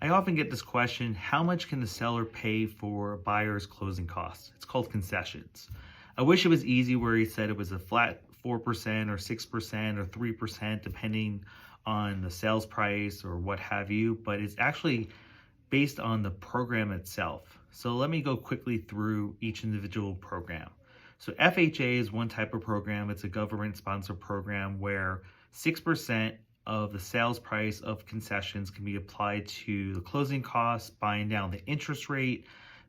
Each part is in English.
I often get this question, how much can the seller pay for a buyer's closing costs? It's called concessions. I wish it was easy where he said it was a flat 4% or 6% or 3%, depending on the sales price or what have you, but it's actually based on the program itself. So let me go quickly through each individual program. So FHA is one type of program. It's a government sponsored program where 6% of the sales price of concessions can be applied to the closing costs, buying down the interest rate,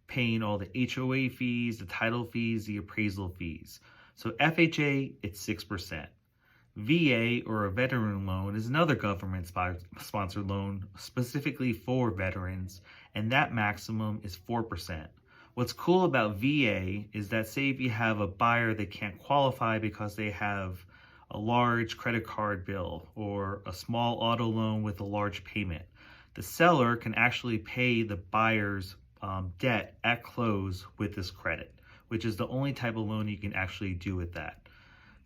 paying all the HOA fees, the title fees, the appraisal fees. So FHA, it's 6%. VA, or a veteran loan, is another government sponsored loan specifically for veterans, and that maximum is 4%. What's cool about VA is that, say if you have a buyer that can't qualify because they have a large credit card bill or a small auto loan with a large payment, the seller can actually pay the buyer's debt at close with this credit, which is the only type of loan you can actually do with that.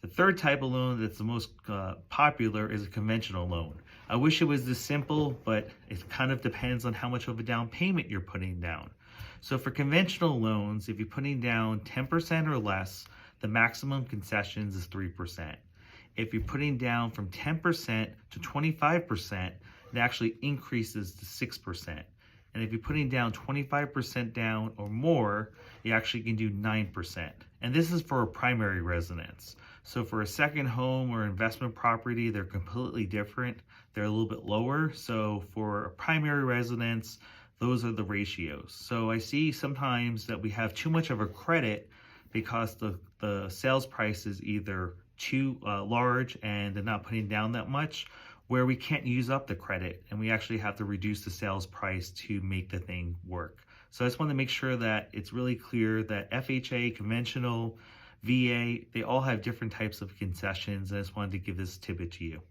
The third type of loan that's the most popular is a conventional loan. I wish it was this simple, but it kind of depends on how much of a down payment you're putting down. So for conventional loans, if you're putting down 10% or less, the maximum concessions is 3%. If you're putting down from 10% to 25%, it actually increases to 6%. And if you're putting down 25% down or more, you actually can do 9%. And this is for a primary residence. So for a second home or investment property, they're completely different. They're a little bit lower. So for a primary residence, those are the ratios. So I see sometimes that we have too much of a credit because the sales price is either too large and they're not putting down that much, where we can't use up the credit and we actually have to reduce the sales price to make the thing work. So I just want to make sure that it's really clear that FHA, conventional, VA, they all have different types of concessions. I just wanted to give this tidbit to you.